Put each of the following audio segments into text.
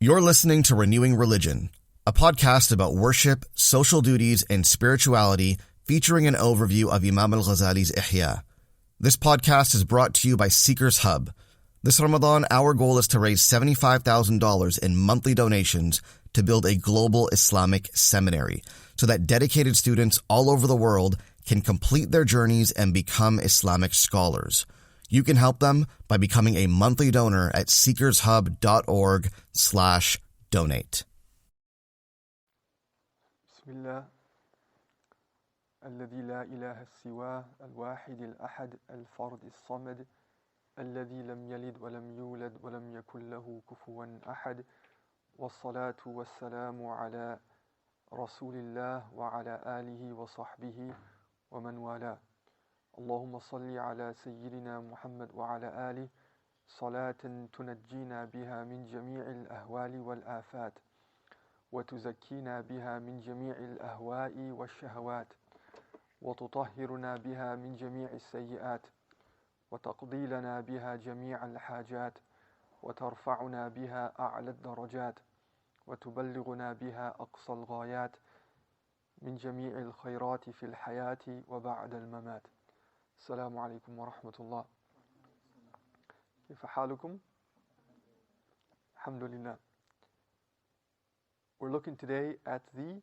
You're listening to Renewing Religion, a podcast about worship, social duties, and spirituality featuring an overview of Imam Al-Ghazali's Ihya. This podcast is brought to you by Seekers Hub. This Ramadan, our goal is to raise $75,000 in monthly donations to build a global Islamic seminary so that dedicated students all over the world can complete their journeys and become Islamic scholars. You can help them by becoming a monthly donor at seekershub.org/donate. Bismillah. الذي لا إله سواه الواحد الأحد الفرد الصمد الذي لم يلد ولم يولد ولم يكن له كفوا أحد والصلاة والسلام على رسول الله وعلى آله وصحبه ومن والاه. اللهم صل على سيدنا محمد وعلى آله صلاة تنجينا بها من جميع الأهوال والآفات وتزكينا بها من جميع الأهواء والشهوات وتطهرنا بها من جميع السيئات وتقضي لنا بها جميع الحاجات وترفعنا بها أعلى الدرجات وتبلغنا بها أقصى الغايات من جميع الخيرات في الحياة وبعد الممات. السلام عليكم ورحمة الله. كيف حالكم؟ الحمد لله. We're looking today at the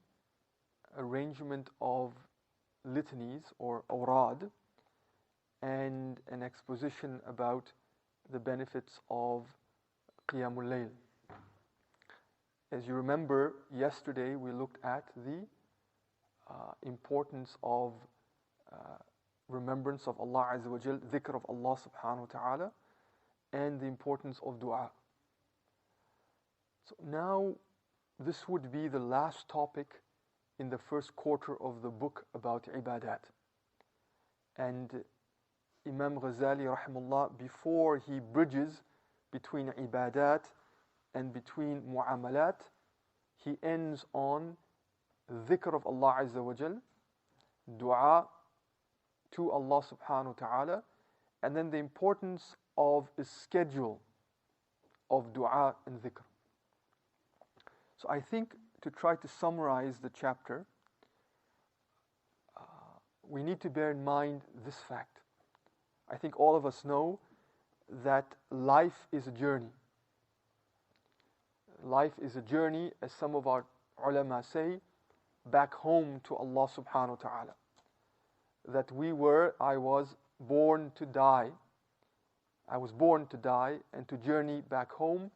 arrangement of litanies or awrad and an exposition about the benefits of Qiyamul Layl. As you remember, yesterday we looked at the importance of remembrance of Allah Azza wa Jal, dhikr of Allah subhanahu wa ta'ala, and the importance of dua. So now this would be the last topic in the first quarter of the book about ibadat. And Imam Ghazali rahimahullah, before he bridges between ibadat and between mu'amalat, he ends on dhikr of Allah Azza wa Jal, dua to Allah subhanahu wa ta'ala, and then the importance of a schedule of dua and dhikr. So I think to try to summarize the chapter, we need to bear in mind this fact. I think all of us know that life is a journey. Life is a journey, as some of our ulama say, back home to Allah subhanahu wa ta'ala. That I was born to die. I was born to die and to journey back home.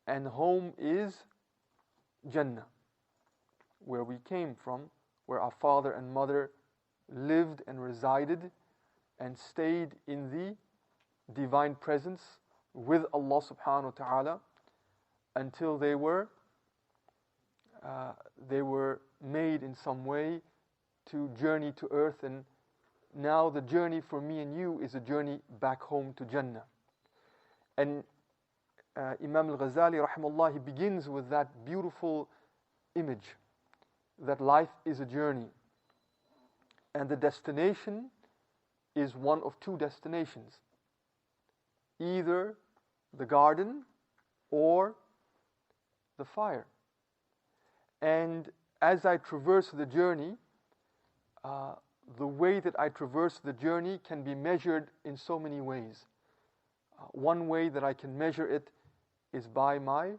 And home is Jannah, where we came from, where our father and mother lived and resided and stayed in the divine presence with Allah subhanahu wa ta'ala until they were made in some way to journey to earth. And now the journey for me and you is a journey back home to Jannah. And Imam Al-Ghazali rahimahullah, he begins with that beautiful image that life is a journey and the destination is one of two destinations, either the garden or the fire. And as I traverse the journey, the way that I traverse the journey can be measured in so many ways. One way that I can measure it is by my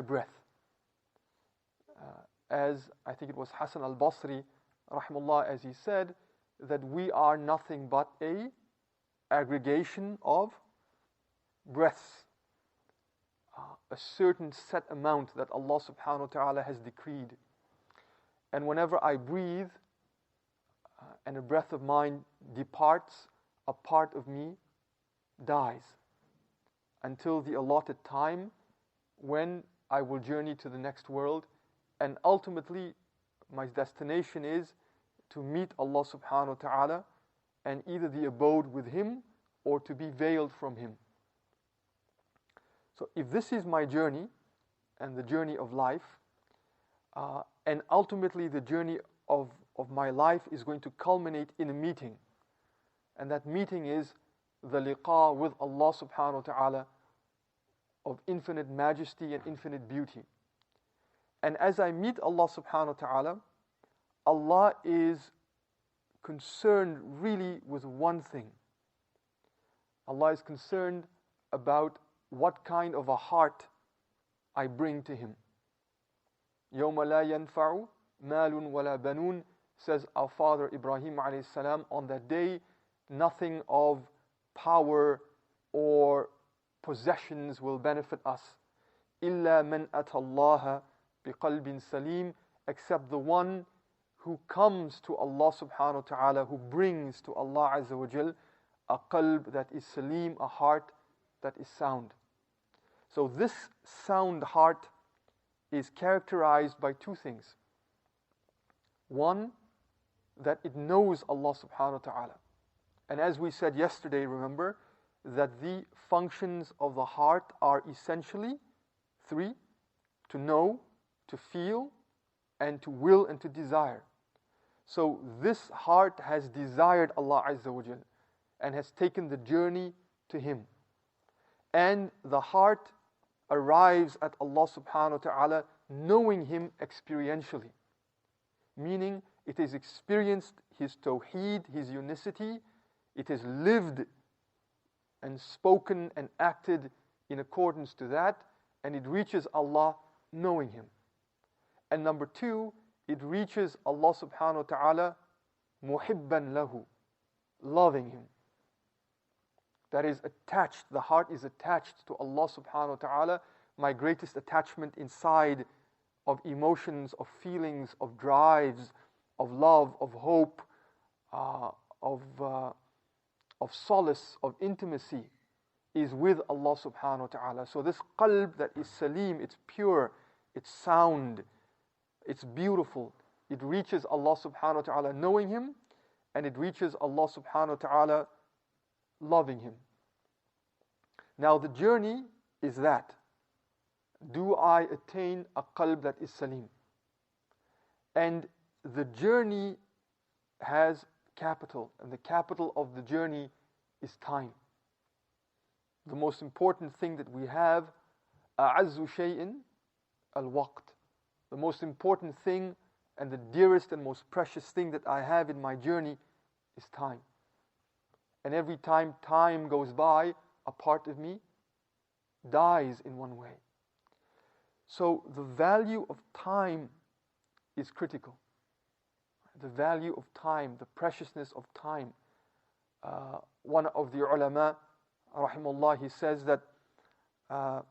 breath. As I think it was Hassan al-Basri, rahimahullah, as he said, that we are nothing but a aggregation of breaths. A certain set amount that Allah subhanahu wa ta'ala has decreed. And whenever I breathe, and a breath of mine departs, a part of me dies until the allotted time when I will journey to the next world, and ultimately my destination is to meet Allah subhanahu wa ta'ala and either the abode with Him or to be veiled from Him. So if this is my journey and the journey of life, and ultimately the journey of my life is going to culminate in a meeting, and that meeting is the liqa with Allah subhanahu wa ta'ala of infinite majesty and infinite beauty. And as I meet Allah subhanahu wa ta'ala, Allah is concerned really with one thing. Allah is concerned about what kind of a heart I bring to Him. يَوْمَ لَا يَنْفَعُ مَالٌ وَلَا بَنُونَ, says our father Ibrahim alayhi salam. On that day, nothing of power or possessions will benefit us. إِلَّا مَنْ أَتَى اللَّهَ بِقَلْبٍ سَلِيمٍ, except the one who comes to Allah subhanahu wa ta'ala, who brings to Allah azza wa jal a qalb that is salim, a heart that is sound. So this sound heart is characterized by two things. One, that it knows Allah subhanahu wa ta'ala. And as we said yesterday, remember, that the functions of the heart are essentially three: to know, to feel, and to will and to desire. So this heart has desired Allah azza wa jal and has taken the journey to Him. And the heart arrives at Allah subhanahu wa ta'ala knowing Him experientially, meaning it has experienced His tawheed, His unicity, it has lived and spoken and acted in accordance to that, and it reaches Allah knowing Him. And number two, it reaches Allah subhanahu wa ta'ala muhibban lahu, loving Him. That is attached, the heart is attached to Allah subhanahu wa ta'ala. My greatest attachment inside of emotions, of feelings, of drives, of love, of hope, of solace, of intimacy is with Allah subhanahu wa ta'ala. So this qalb that is salim, it's pure, it's sound, it's beautiful. It reaches Allah subhanahu wa ta'ala knowing Him, and it reaches Allah subhanahu wa ta'ala loving Him. Now the journey is that. Do I attain a qalb that is salim? And the journey has capital, and the capital of the journey is time. The most important thing that we have, أَعَزُّ شَيْءٍ الْوَقْتِ. The most important thing and the dearest and most precious thing that I have in my journey is time. And every time time goes by, a part of me dies in one way. So the value of time is critical. The value of time, the preciousness of time. One of the ulama, rahimahullah, he says that مَا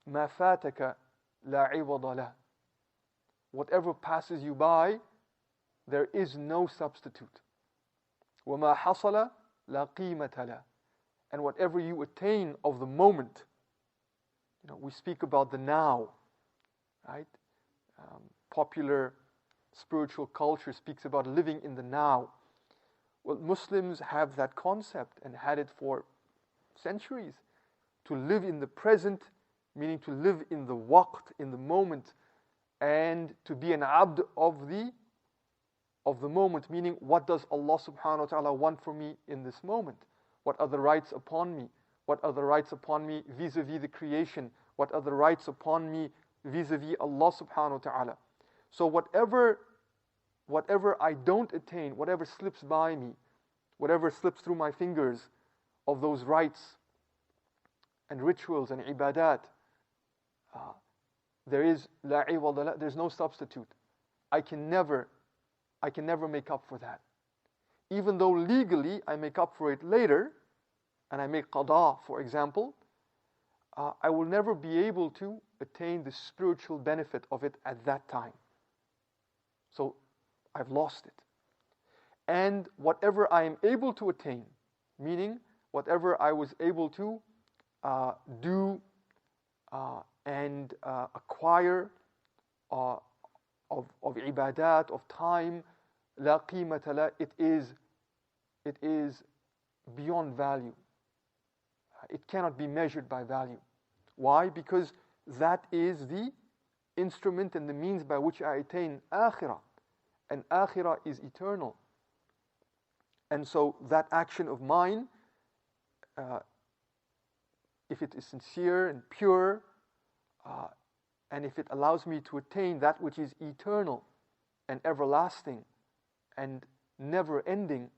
فَاتَكَ لَا عِوَضَ لَهُ. Whatever passes you by, there is no substitute. وَمَا حَصَلَ لَا قِيمَةَ لَهُ. And whatever you attain of the moment, we speak about the now, right? Popular spiritual culture speaks about living in the now. Well, Muslims have that concept and had it for centuries. To live in the present, meaning to live in the waqt, in the moment, and to be an abd of the moment, meaning what does Allah subhanahu wa ta'ala want for me in this moment? What are the rights upon me? What are the rights upon me vis-a-vis the creation? What are the rights upon me vis-a-vis Allah subhanahu wa ta'ala? So whatever I don't attain, whatever slips by me, whatever slips through my fingers of those rights and rituals and ibadat, there is la iwad, there's no substitute. I can never make up for that. Even though legally I make up for it later, and I make qada, for example, I will never be able to attain the spiritual benefit of it at that time. So I've lost it. And whatever I am able to attain, meaning whatever I was able to do and acquire of ibadat, of time, la qimata la, it is beyond value. It cannot be measured by value. Why? Because that is the instrument and the means by which I attain akhirah. And akhirah is eternal. And so that action of mine if it is sincere and pure, and if it allows me to attain that which is eternal and everlasting and never ending,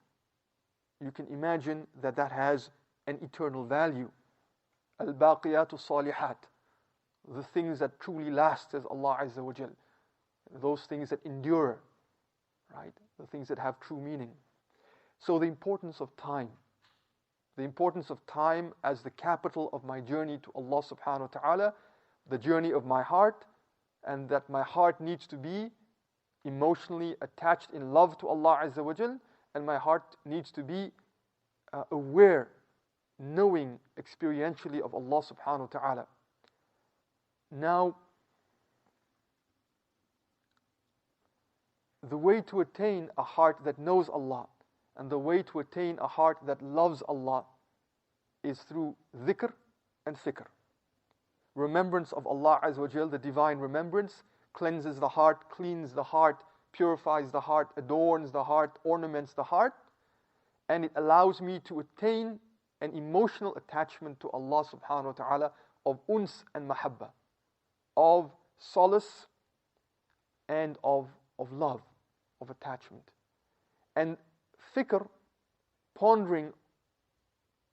you can imagine that that has an eternal value. Al-baqiyatu salihat, the things that truly last, says Allah Azza wa Jal, those things that endure, right? The things that have true meaning. So the importance of time as the capital of my journey to Allah subhanahu wa ta'ala, the journey of my heart, and that my heart needs to be emotionally attached in love to Allah Azza wa Jal, and my heart needs to be aware, knowing experientially of Allah subhanahu wa ta'ala. Now, the way to attain a heart that knows Allah and the way to attain a heart that loves Allah is through dhikr and fikr. Remembrance of Allah Azza wa Jal, the divine remembrance, cleanses the heart, cleans the heart, purifies the heart, adorns the heart, ornaments the heart, and it allows me to attain an emotional attachment to Allah subhanahu wa ta'ala of uns and mahabba, of solace and of love, of attachment. And fikr, pondering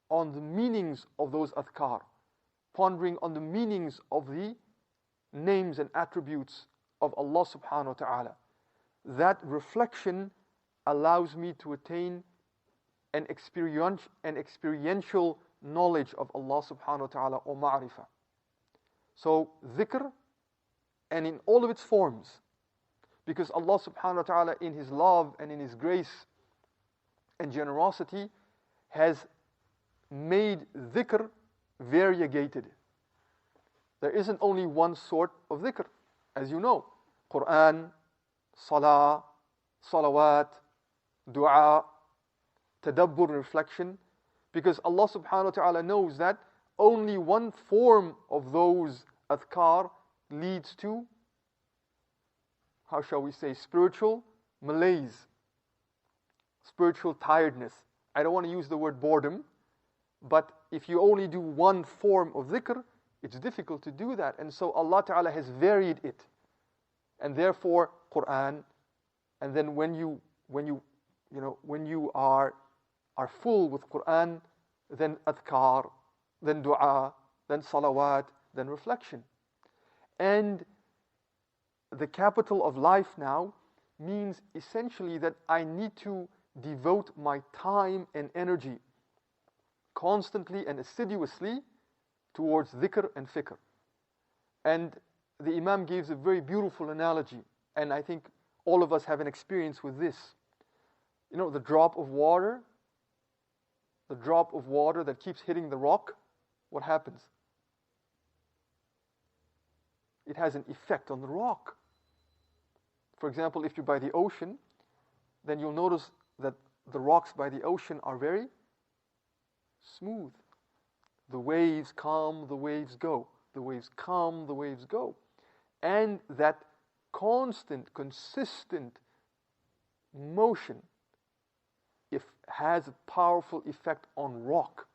on the meanings of those adhkar, pondering on the meanings of the names and attributes of Allah subhanahu wa ta'ala. That reflection allows me to attain an experiential knowledge of Allah subhanahu wa ta'ala, or ma'rifah. So dhikr, and in all of its forms, because Allah subhanahu wa ta'ala in His love and in His grace and generosity has made dhikr variegated. There isn't only one sort of dhikr, as you know. Quran, salah, salawat, dua, tadabbur, reflection, because Allah subhanahu wa ta'ala knows that only one form of those adhkar leads to, how shall we say, spiritual malaise, spiritual tiredness. I don't want to use the word boredom, but if you only do one form of dhikr, it's difficult to do that. And so Allah Ta'ala has varied it. And therefore, Quran, and then when you are full with Quran, then adhkar, then dua, then salawat, then reflection. And the capital of life now means essentially that I need to devote my time and energy constantly and assiduously towards dhikr and fikr. And the Imam gives a very beautiful analogy, and I think all of us have an experience with this. You know, the drop of water that keeps hitting the rock, what happens? It has an effect on the rock. For example, if you're by the ocean, then you'll notice that the rocks by the ocean are very smooth. The waves come, the waves go. The waves come, the waves go. And that constant, consistent motion has a powerful effect on rock.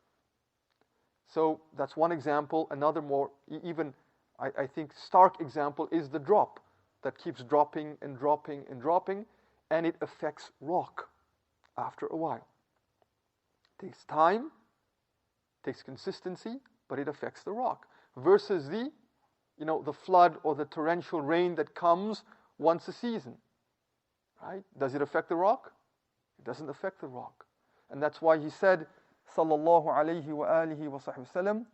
So that's one example. Another more, even I think stark example is the drop that keeps dropping and dropping and dropping, and it affects rock after a while. It takes time, takes consistency, but it affects the rock. Versus the flood or the torrential rain that comes once a season. Right? Does it affect the rock? It doesn't affect the rock. And that's why he said, sallallahu alayhi wa alihi wa sahbihi wasallam,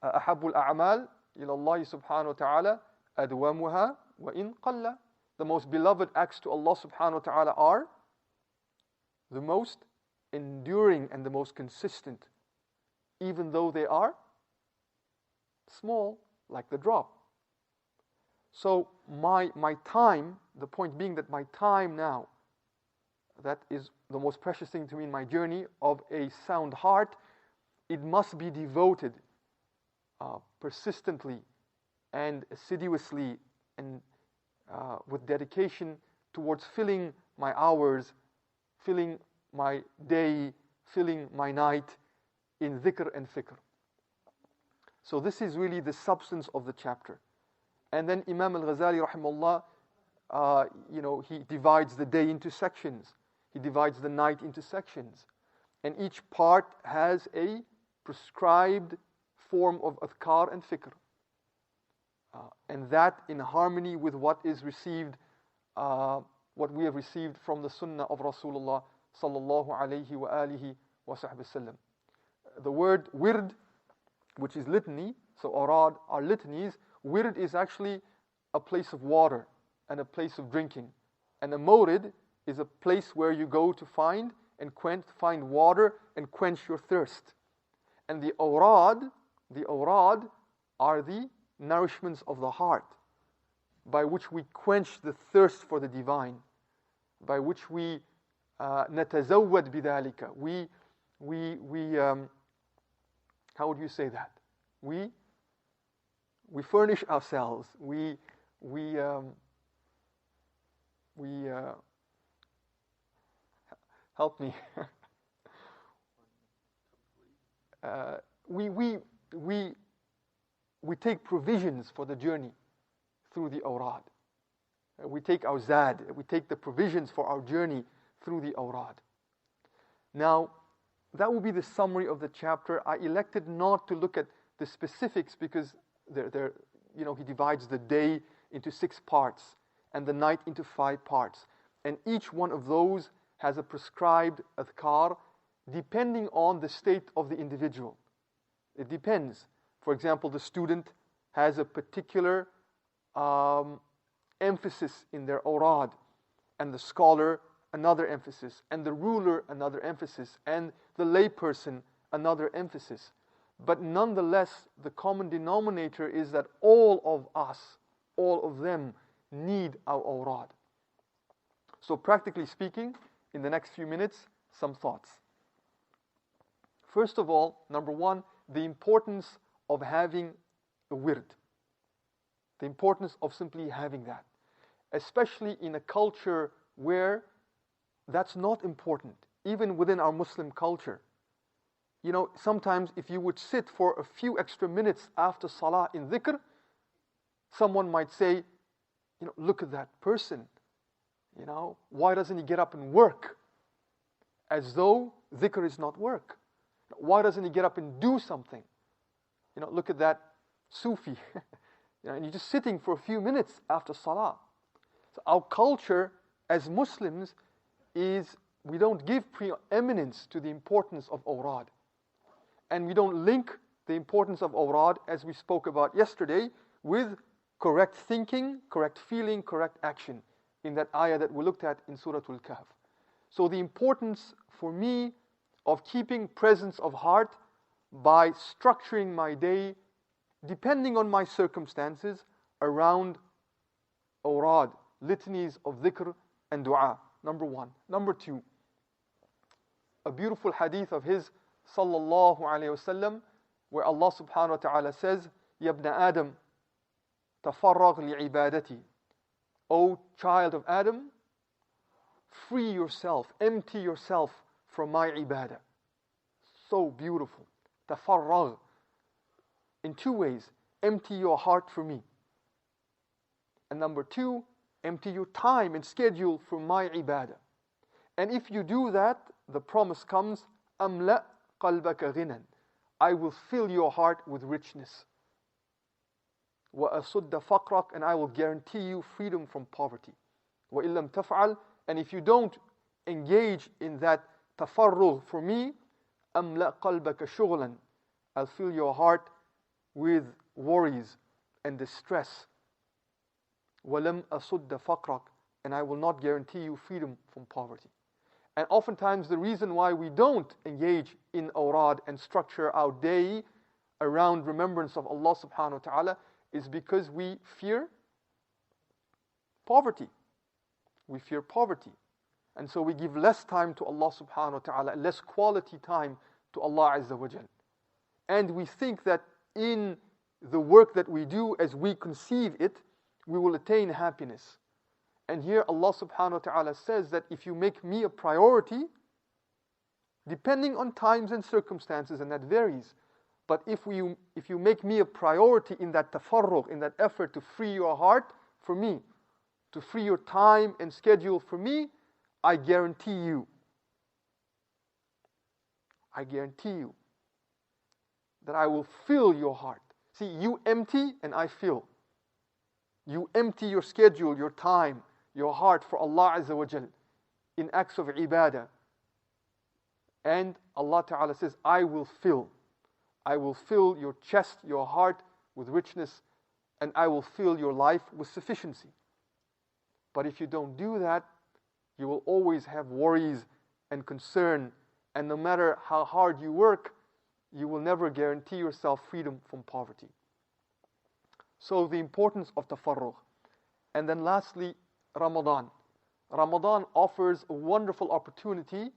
ahabul a'mal ila Allah subhanahu wa ta'ala adwamuha wa in qalla. The most beloved acts to Allah subhanahu wa ta'ala are the most enduring and the most consistent, even though they are small, like the drop. So my time, the point being that my time now, that is the most precious thing to me in my journey of a sound heart, it must be devoted persistently and assiduously and with dedication towards filling my hours, filling my day, filling my night in dhikr and fikr. So this is really the substance of the chapter. And then Imam Al-Ghazali rahimahullah, he divides the day into sections. He divides the night into sections. And each part has a prescribed form of adhkar and fikr. And that in harmony with what is received, what we have received from the sunnah of Rasulullah sallallahu alayhi wa alihi wa sahbihi sallam. The word wird, which is litany, so awrad are litanies. Wird is actually a place of water and a place of drinking. And a mawrid is a place where you go to find water and quench your thirst. And the awrad are the nourishments of the heart, by which we quench the thirst for the divine, by which we natazawwad bidhalika. We how would you say that? We furnish ourselves. We help me. We take provisions for the journey through the awrad. We take our zad. We take the provisions for our journey through the awrad. Now, that will be the summary of the chapter. I elected not to look at the specifics because he divides the day into 6 parts and the night into 5 parts. And each one of those has a prescribed adhkar depending on the state of the individual. It depends. For example, the student has a particular emphasis in their awrad, and the scholar another emphasis, and the ruler another emphasis, and the layperson another emphasis. But nonetheless, the common denominator is that all of us, all of them, need our awrad. So practically speaking, in the next few minutes, some thoughts. First of all, number 1, the importance of having a wird. The importance of simply having that. Especially in a culture where that's not important, even within our Muslim culture. Sometimes if you would sit for a few extra minutes after salah in dhikr, someone might say, look at that person. Why doesn't he get up and work? As though dhikr is not work. Why doesn't he get up and do something? Look at that Sufi. And you're just sitting for a few minutes after salah. So our culture as Muslims is we don't give preeminence to the importance of awrad. And we don't link the importance of awrad, as we spoke about yesterday, with correct thinking, correct feeling, correct action, in that ayah that we looked at in Surah Al-Kahf. So the importance for me of keeping presence of heart by structuring my day, depending on my circumstances, around awrad, litanies of dhikr and dua. Number 1. Number 2, a beautiful hadith of his sallallahu alayhi wasallam, where Allah subhanahu wa ta'ala says, Ya ibn Adam, tafarragh li'ibadati. O child of Adam, free yourself, empty yourself from my ibadah. So beautiful. Tafarragh. In 2 ways. Empty your heart for me. And number 2, empty your time and schedule for my ibadah. And if you do that, the promise comes, أَمْلَأْ قَلْبَكَ غِنًى. I will fill your heart with richness. وَأَصُدَّ فَقْرَكَ. And I will guarantee you freedom from poverty. وَإِن لَمْ تَفْعَلْ. And if you don't engage in that tafarrugh for me, أَمْلَأْ قَلْبَكَ شُغْلًا. I'll fill your heart with worries and distress. وَلَمْ أَصُدَّ فَقْرَكَ. And I will not guarantee you freedom from poverty. And oftentimes the reason why we don't engage in awrad and structure our day around remembrance of Allah subhanahu wa ta'ala is because we fear poverty. We fear poverty. And so we give less time to Allah subhanahu wa ta'ala, less quality time to Allah azza wa jal. And we think that in the work that we do as we conceive it, we will attain happiness. And here Allah subhanahu wa ta'ala says that if you make me a priority, depending on times and circumstances, and that varies, But if you make me a priority in that tafarruq, in that effort to free your heart for me, to free your time and schedule for me, I guarantee you that I will fill your heart. See, you empty and I fill. You empty your schedule, your time, your heart for Allah Azza wa Jal in acts of ibadah. And Allah Ta'ala says, I will fill. I will fill your chest, your heart with richness, and I will fill your life with sufficiency. But if you don't do that, you will always have worries and concern, and no matter how hard you work, you will never guarantee yourself freedom from poverty. So the importance of tafarruq. And then lastly, Ramadan. Ramadan offers a wonderful opportunity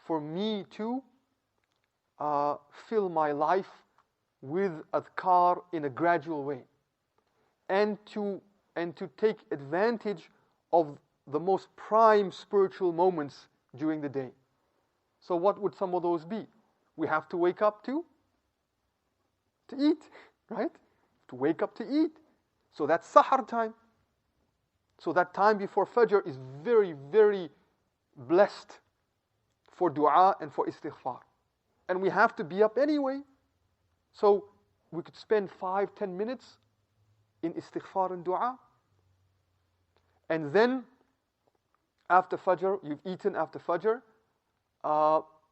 for me to fill my life with adhkar in a gradual way, and to take advantage of the most prime spiritual moments during the day. So what would some of those be? We have to wake up to eat, right? To wake up to eat. So that's sahar time. So that time before Fajr is very, very blessed for dua and for istighfar. And we have to be up anyway. So we could spend 5-10 minutes in istighfar and dua. And then after Fajr, you've eaten after Fajr,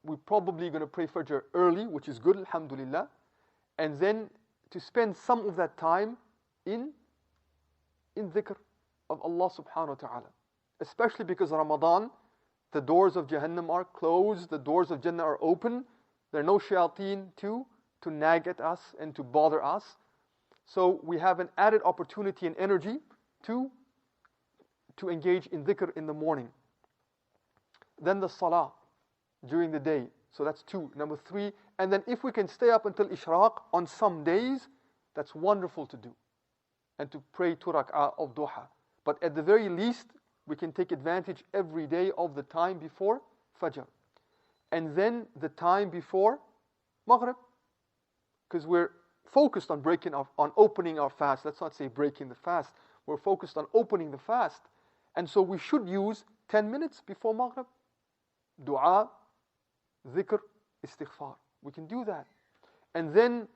we're probably going to pray Fajr early, which is good, alhamdulillah. And then to spend some of that time in dhikr of Allah subhanahu wa ta'ala. Especially because Ramadan, the doors of Jahannam are closed, the doors of Jannah are open. There are no shayateen to nag at us and to bother us. So we have an added opportunity and energy to engage in dhikr in the morning. Then the salah during the day. So that's 2. Number 3. And then if we can stay up until ishraq on some days, that's wonderful to do. And to pray 2 rak'ah of duha. But at the very least, we can take advantage every day of the time before Fajr. And then the time before Maghrib. Because we're focused on opening our fast. Let's not say breaking the fast. We're focused on opening the fast. And so we should use 10 minutes before Maghrib. Dua, dhikr, istighfar. We can do that. And then,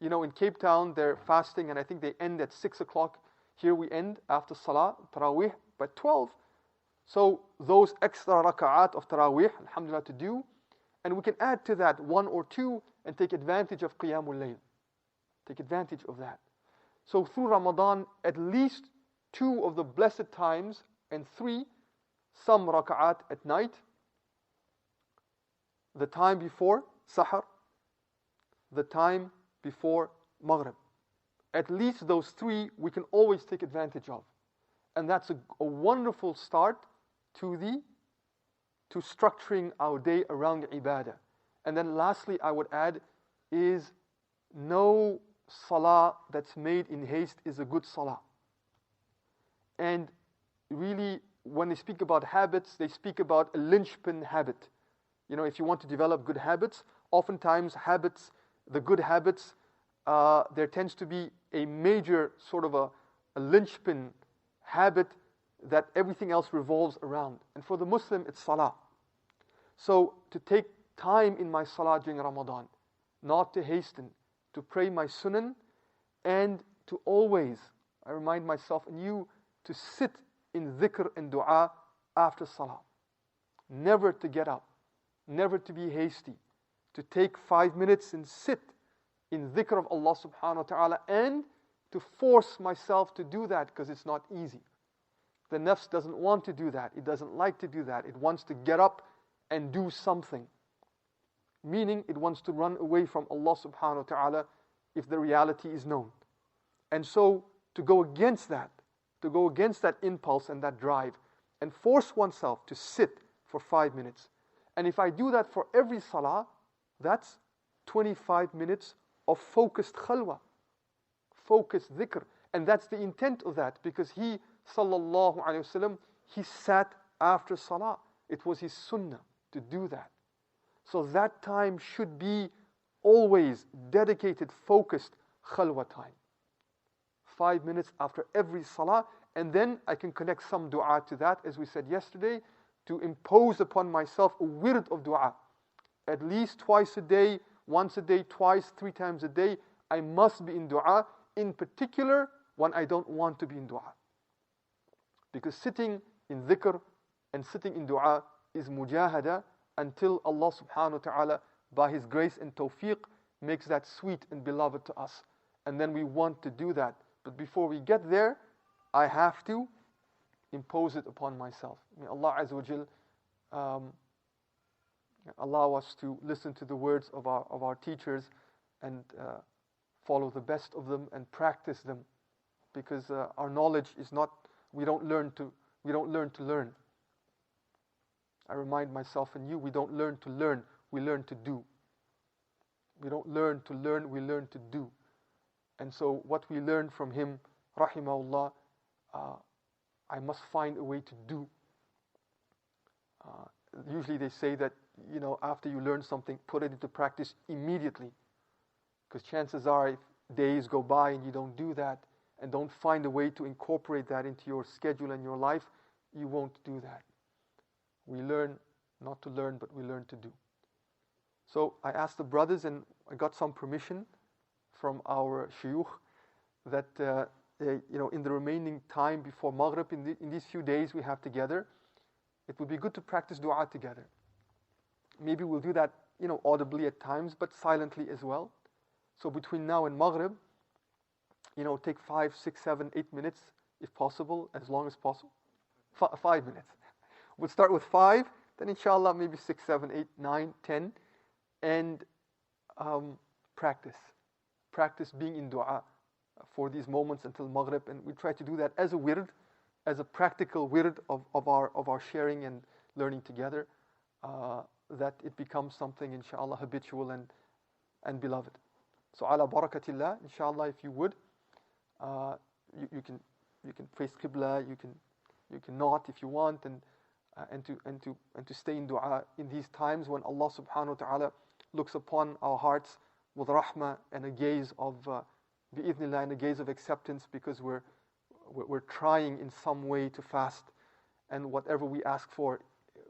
in Cape Town, they're fasting, and I think they end at 6 o'clock. Here we end after Salah, Taraweeh, by 12. So those extra raka'at of Taraweeh, alhamdulillah, to do. And we can add to that 1 or 2 and take advantage of Qiyamul Layl. Take advantage of that. So through Ramadan, at least 2 of the blessed times, and 3, some raka'at at night, the time before Sahar, the time before Maghrib. At least those 3 we can always take advantage of. And that's a wonderful start to structuring our day around ibadah. And then lastly, I would add, is no salah that's made in haste is a good salah. And really, when they speak about habits, they speak about a linchpin habit. If you want to develop good habits, oftentimes the good habits, there tends to be a major sort of a linchpin habit that everything else revolves around. And for the Muslim, it's salah. So to take time in my salah during Ramadan, not to hasten, to pray my sunan, and to always, I remind myself and you, to sit in dhikr and dua after salah. Never to get up, never to be hasty, to take 5 minutes and sit in dhikr of Allah subhanahu wa ta'ala, and to force myself to do that because it's not easy. The nafs doesn't want to do that. It doesn't like to do that. It wants to get up and do something. Meaning it wants to run away from Allah subhanahu wa ta'ala if the reality is known. And so to go against that impulse and that drive, and force oneself to sit for 5 minutes. And if I do that for every salah, that's 25 minutes of focused khalwa, focused dhikr. And that's the intent of that, because he, sallallahu alayhi wasallam, he sat after salah. It was his sunnah to do that. So that time should be always dedicated, focused khalwa time. 5 minutes after every salah, and then I can connect some dua to that, as we said yesterday, to impose upon myself a wird of dua. At least twice a day, once a day, twice, 3 times a day, I must be in dua, in particular when I don't want to be in dua. Because sitting in dhikr and sitting in dua is mujahada until Allah subhanahu wa ta'ala, by His grace and tawfiq, makes that sweet and beloved to us. And then we want to do that. But before we get there, I have to impose it upon myself. May Allah Azza wa Jal allow us to listen to the words of our teachers and follow the best of them and practice them. Because our knowledge is not, we don't learn to learn. I remind myself and you, we don't learn to learn, we learn to do. We don't learn to learn, we learn to do. And so what we learn from him, rahimahullah, I must find a way to do. Usually they say that, after you learn something, put it into practice immediately. Because chances are, if days go by and you don't do that, and don't find a way to incorporate that into your schedule and your life, you won't do that. We learn not to learn, but we learn to do. So I asked the brothers, and I got some permission from our shuyukh that in the remaining time before Maghrib, in these few days we have together, it would be good to practice dua together. Maybe we'll do that, audibly at times, but silently as well. So between now and Maghrib, take 5, 6, 7, 8 minutes, if possible, as long as possible. 5 minutes. We'll start with 5, then inshallah maybe 6, 7, 8, 9, 10, and practice. Practice being in dua for these moments until Maghrib, and we try to do that as a wird, as a practical wird of our sharing and learning together, that it becomes something inshallah habitual and beloved. So ala barakatillah, inshallah, if you would, you can face Qibla, you can not if you want, and to stay in dua in these times when Allah subhanahu wa ta'ala looks upon our hearts with rahmah and a gaze of bi'idhnillah, and a gaze of acceptance, because we're trying in some way to fast, and whatever we ask for,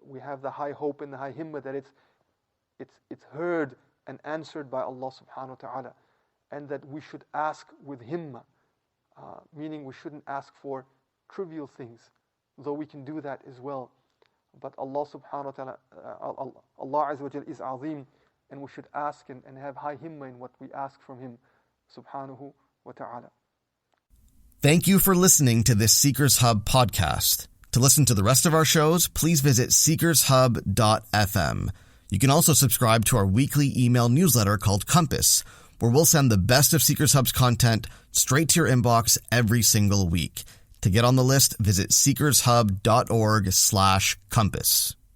we have the high hope and the high himmah that it's heard and answered by Allah subhanahu wa ta'ala, and that we should ask with himmah, meaning we shouldn't ask for trivial things, though we can do that as well. But Allah subhanahu wa ta'ala, Allah Azza wa Jal is azim, and we should ask and have high himmah in what we ask from Him subhanahu wa ta'ala. Thank you for listening to this Seekers Hub podcast. To listen to the rest of our shows, please visit seekershub.fm. You can also subscribe to our weekly email newsletter called Compass, where we'll send the best of Seekers Hub's content straight to your inbox every single week. To get on the list, visit seekershub.org/compass.